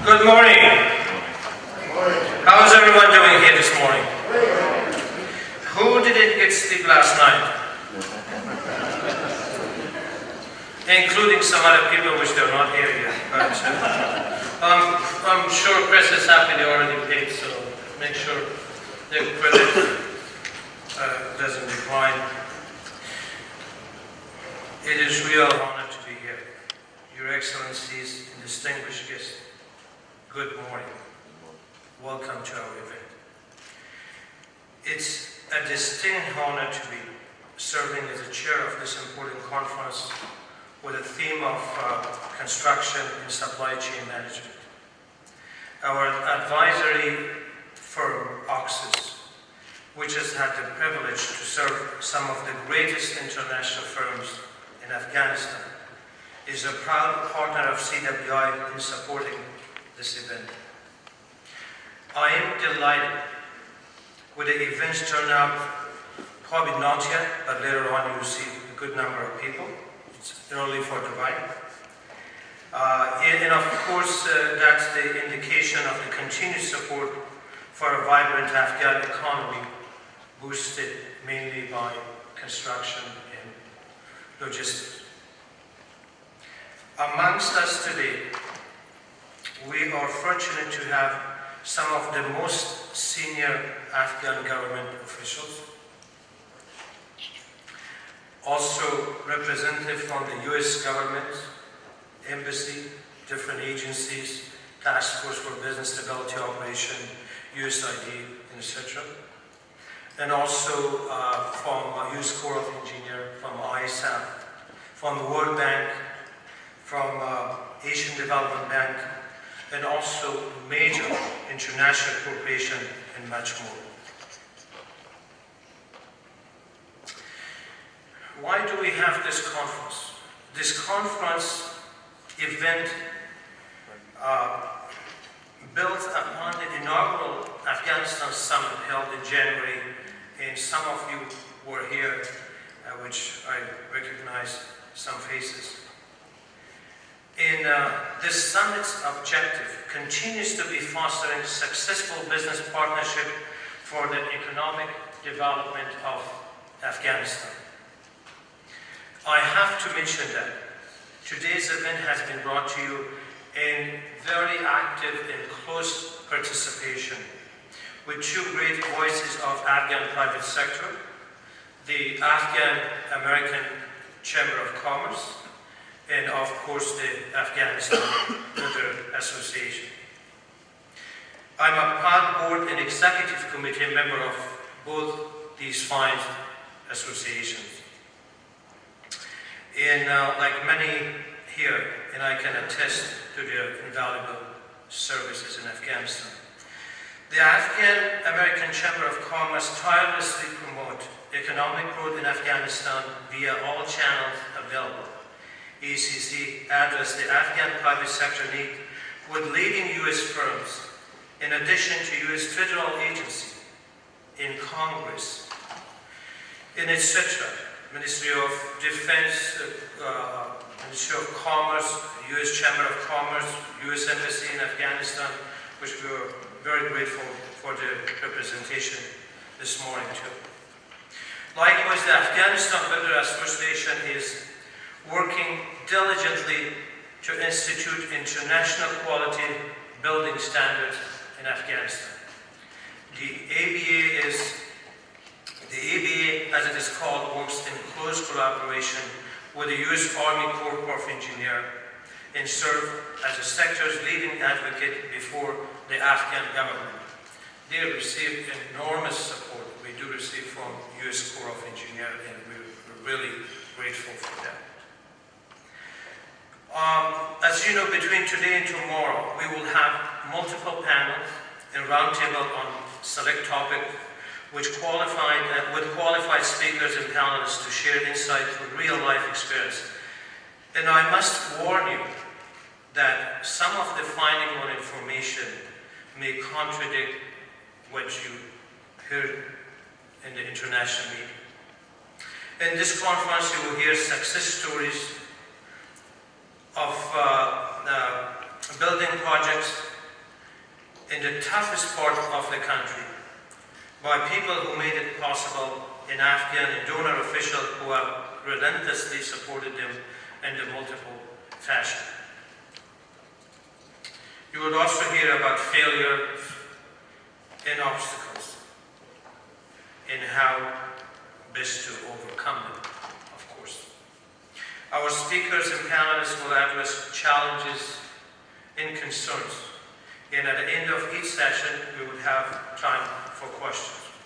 Good morning. How is everyone doing here this morning? Who didn't get sleep last night? Including some other people which they're not here yet. But, I'm sure Chris is happy they already paid, so make sure their credit doesn't decline. It is a real honor to be here. Your Excellencies and distinguished guests, good morning. Welcome to our event. It's a distinct honor to be serving as the chair of this important conference with a theme of construction and supply chain management. Our advisory firm, OXUS, which has had the privilege to serve some of the greatest international firms in Afghanistan, is a proud partner of CWI in supporting this event. I am delighted with the event's turnout, probably not yet, but later on you'll see a good number of people. It's early for Dubai. And of course, that's the indication of the continued support for a vibrant Afghan economy, boosted mainly by construction and logistics. Amongst us today, we are fortunate to have some of the most senior Afghan government officials, also representatives from the US government, embassy, different agencies, Task Force for Business Stability Operation, USID, etc. And also from US Corps of Engineers, from ISAF, from the World Bank, from Asian Development Bank, and also major international corporation and much more. Why do we have this conference? This conference event built upon the inaugural Afghanistan summit held in January, and some of you were here, which I recognize some faces. In this summit's objective continues to be fostering successful business partnership for the economic development of Afghanistan. I have to mention that today's event has been brought to you in very active and close participation with two great voices of Afghan private sector, the Afghan-American Chamber of Commerce, and of course the Afghanistan Motor Association. I'm a proud board and executive committee member of both these fine associations. And like many here, and I can attest to their invaluable services in Afghanistan. The Afghan-American Chamber of Commerce tirelessly promote economic growth in Afghanistan via all channels available. ACC address the Afghan private sector need with leading US firms, in addition to US federal agency, in Congress, in etc. Ministry of Defense, Ministry of Commerce, US Chamber of Commerce, US Embassy in Afghanistan, which we are very grateful for the representation this morning too. Likewise, the Afghanistan Builder Association is working diligently to institute international quality building standards in Afghanistan. The ABA, as it is called, works in close collaboration with the US Army Corps of Engineers and serve as the sector's leading advocate before the Afghan government. They receive enormous support. We do receive from US Corps of Engineers, and we're really grateful for that. As you know, between today and tomorrow, we will have multiple panels and roundtable on select topics with qualified speakers and panelists to share insights with real-life experience. And I must warn you that some of the finding on information may contradict what you heard in the international media. In this conference, you will hear success stories of building projects in the toughest part of the country by people who made it possible, in Afghan and donor officials who have relentlessly supported them in the multiple fashion. You would also hear about failures and obstacles and how best to overcome them, of course. Our speakers and panelists will address challenges and concerns. And at the end of each session, we would have time for questions.